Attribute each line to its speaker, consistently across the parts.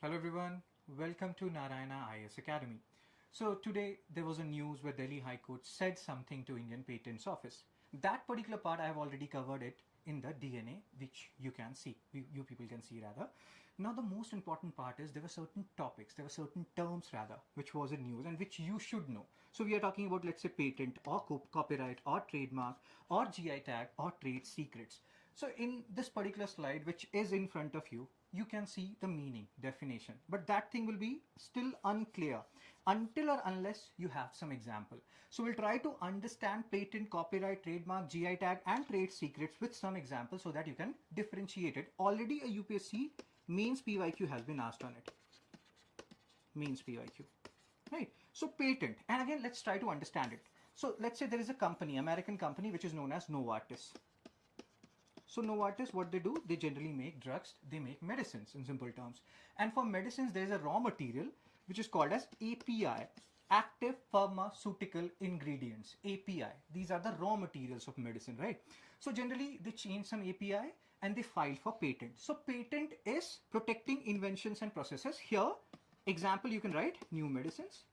Speaker 1: Hello everyone, welcome to Narayana IAS Academy. So today there was a news where Delhi High Court said something to Indian Patents Office. That particular part I have already covered it in the DNA, which you can see, you people can see rather. Now the most important part is there were certain topics, there were certain terms rather, which was in news and which you should know. So we are talking about, let's say, patent or copyright or trademark or GI tag or trade secrets. So in this particular slide, which is in front of you, you can see the meaning, definition, but that thing will be still unclear until or unless you have some example. So we'll try to understand patent, copyright, trademark, GI tag and trade secrets with some examples so that you can differentiate it. Already a UPSC mains PYQ has been asked on it. Mains PYQ, right? So patent, and again let's try to understand it. So let's say there is a company, American company, which is known as Novartis. So Novartis, what they do, they generally make drugs, they make medicines in simple terms. And for medicines, there is a raw material which is called as API, active pharmaceutical ingredients, API. These are the raw materials of medicine, right? So generally they change some API and they file for patent. So patent is protecting inventions and processes. Here, example, you can write new medicines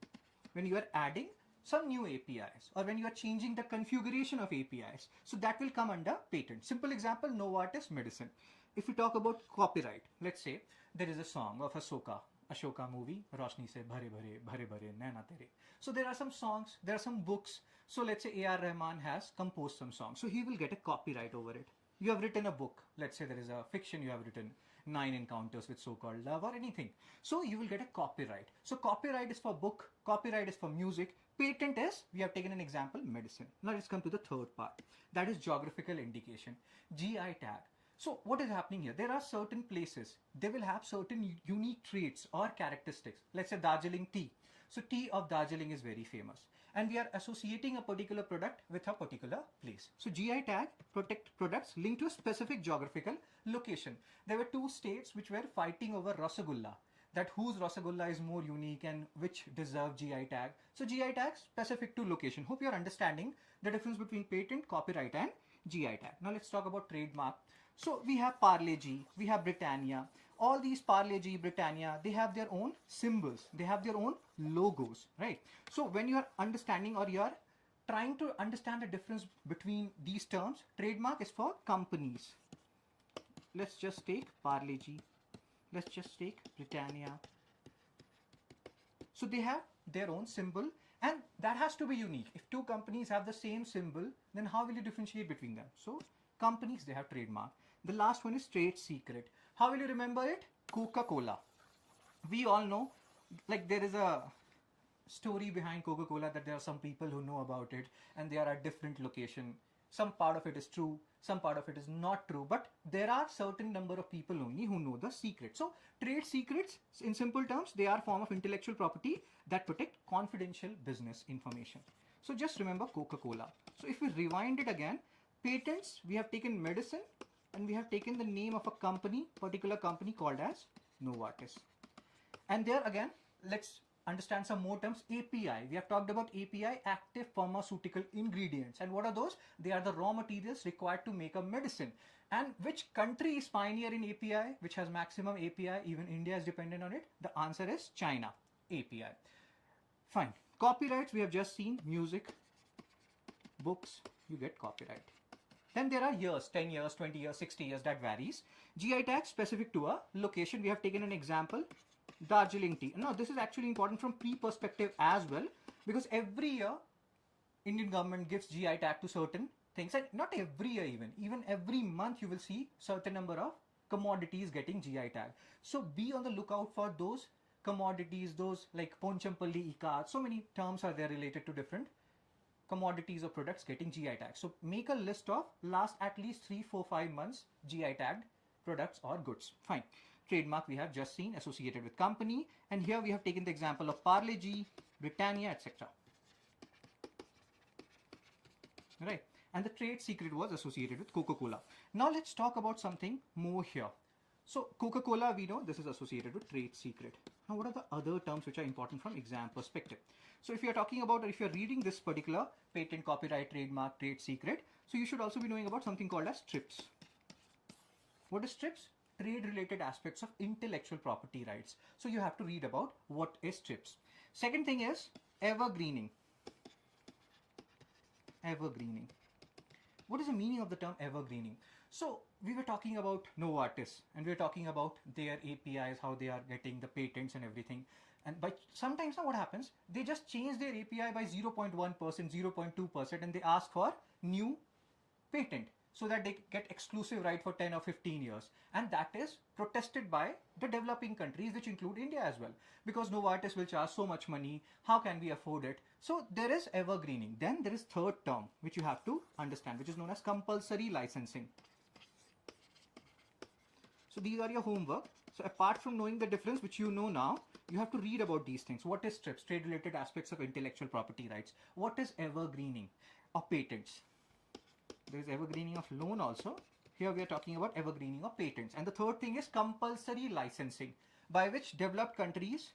Speaker 1: when you are adding some new APIs or when you are changing the configuration of APIs. So that will come under patent. Simple example, Novartis medicine. If we talk about copyright, let's say there is a song of Ashoka movie, Roshni se bhare bhare naina tere. So there are some songs, there are some books. So let's say A.R. Rahman has composed some songs. So he will get a copyright over it. You have written a book. Let's say there is a fiction you have written, 9 Encounters with So-Called Love or anything. So you will get a copyright. So copyright is for book, copyright is for music. Patent is, we have taken an example, medicine. Now let's come to the third part. That is geographical indication, GI tag. So what is happening here? There are certain places, they will have certain unique traits or characteristics. Let's say Darjeeling tea. So tea of Darjeeling is very famous. And we are associating a particular product with a particular place. So GI tag protect products linked to a specific geographical location. There were two states which were fighting over Rasagulla, that whose Rasagulla is more unique and which deserve GI tag. So GI tag specific to location. Hope you are understanding the difference between patent, copyright and GI tag. Now let's talk about trademark. So we have Parle G, we have Britannia. All these Parle G, Britannia, they have their own symbols, they have their own logos, right? So when you are understanding or you are trying to understand the difference between these terms, trademark is for companies. Let's just take Parle G. Let's just take Britannia. So they have their own symbol and that has to be unique. If two companies have the same symbol, then how will you differentiate between them? So companies, they have trademark. The last one is trade secret. How will you remember it? Coca-Cola. We all know, like there is a story behind Coca-Cola that there are some people who know about it and they are at different location. Some part of it is true, some part of it is not true, but there are certain number of people only who know the secret. So trade secrets, in simple terms, they are form of intellectual property that protect confidential business information. So just remember Coca-Cola. So if we rewind it again, patents, we have taken medicine and we have taken the name of a company, particular company called as Novartis. And there again, let's understand some more terms. API, we have talked about API, active pharmaceutical ingredients. And what are those? They are the raw materials required to make a medicine. And which country is pioneer in API, which has maximum API? Even India is dependent on it. The answer is China, API. Fine. Copyrights, we have just seen music, books, you get copyright. Then there are years, 10 years, 20 years, 60 years, that varies. GI tag specific to a location. We have taken an example, Darjeeling tea. Now this is actually important from pre-perspective as well, because every year Indian government gives GI tag to certain things, and not every year, even every month you will see certain number of commodities getting GI tag. So be on the lookout for those commodities, those like Ponchampalli, Ikat, so many terms are there related to different commodities or products getting GI tag. So make a list of last at least 3, 4, 5 months GI tagged products or goods. Fine. Trademark we have just seen, associated with company, and here we have taken the example of Parle G, Britannia, etc. Right. And the trade secret was associated with Coca-Cola. Now let's talk about something more here. So Coca-Cola, we know this is associated with trade secret. Now what are the other terms which are important from exam perspective? So if you're talking about, or if you're reading this particular patent, copyright, trademark, trade secret, so you should also be knowing about something called as TRIPS. What is TRIPS? trade related aspects of intellectual property rights. So you have to read about what is TRIPS. Second thing is evergreening. Evergreening. What is the meaning of the term evergreening? So we were talking about Novartis and we were talking about their APIs, how they are getting the patents and everything. And by sometimes now what happens, they just change their API by 0.1%, 0.2%, and they ask for new patent so that they get exclusive right for 10 or 15 years. And that is protested by the developing countries, which include India as well, because Novartis will charge so much money. How can we afford it? So there is evergreening. Then there is third term, which you have to understand, which is known as compulsory licensing. So these are your homework. So apart from knowing the difference, which you know now, you have to read about these things. What is TRIPS, trade related aspects of intellectual property rights? What is evergreening or patents? There is evergreening of loan also. Here we are talking about evergreening of patents. And the third thing is compulsory licensing, by which developed countries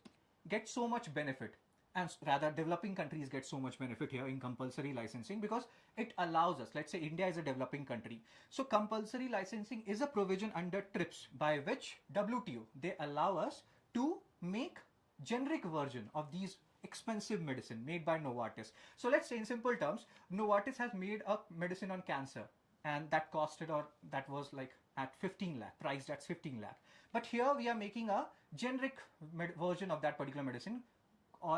Speaker 1: get so much benefit. And rather, developing countries get so much benefit here in compulsory licensing because it allows us, let's say India is a developing country. So compulsory licensing is a provision under TRIPS by which WTO, they allow us to make generic version of these expensive medicine made by Novartis. So let's say in simple terms, Novartis has made a medicine on cancer and that costed, or that was like at 15 lakh, priced at 15 lakh. But here we are making a generic version of that particular medicine,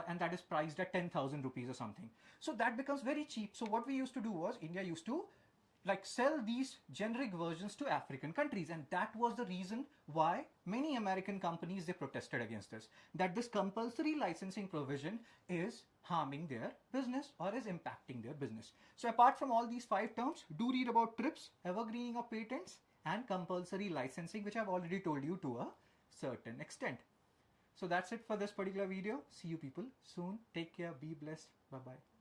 Speaker 1: and that is priced at 10,000 rupees or something. So that becomes very cheap. So what we used to do was, India used to like sell these generic versions to African countries, and that was the reason why many American companies, they protested against this, that this compulsory licensing provision is harming their business or is impacting their business. So apart from all these 5 terms, do read about TRIPS, evergreening of patents, and compulsory licensing, which I've already told you to a certain extent. So that's it for this particular video. See you people soon. Take care. Be blessed. Bye bye.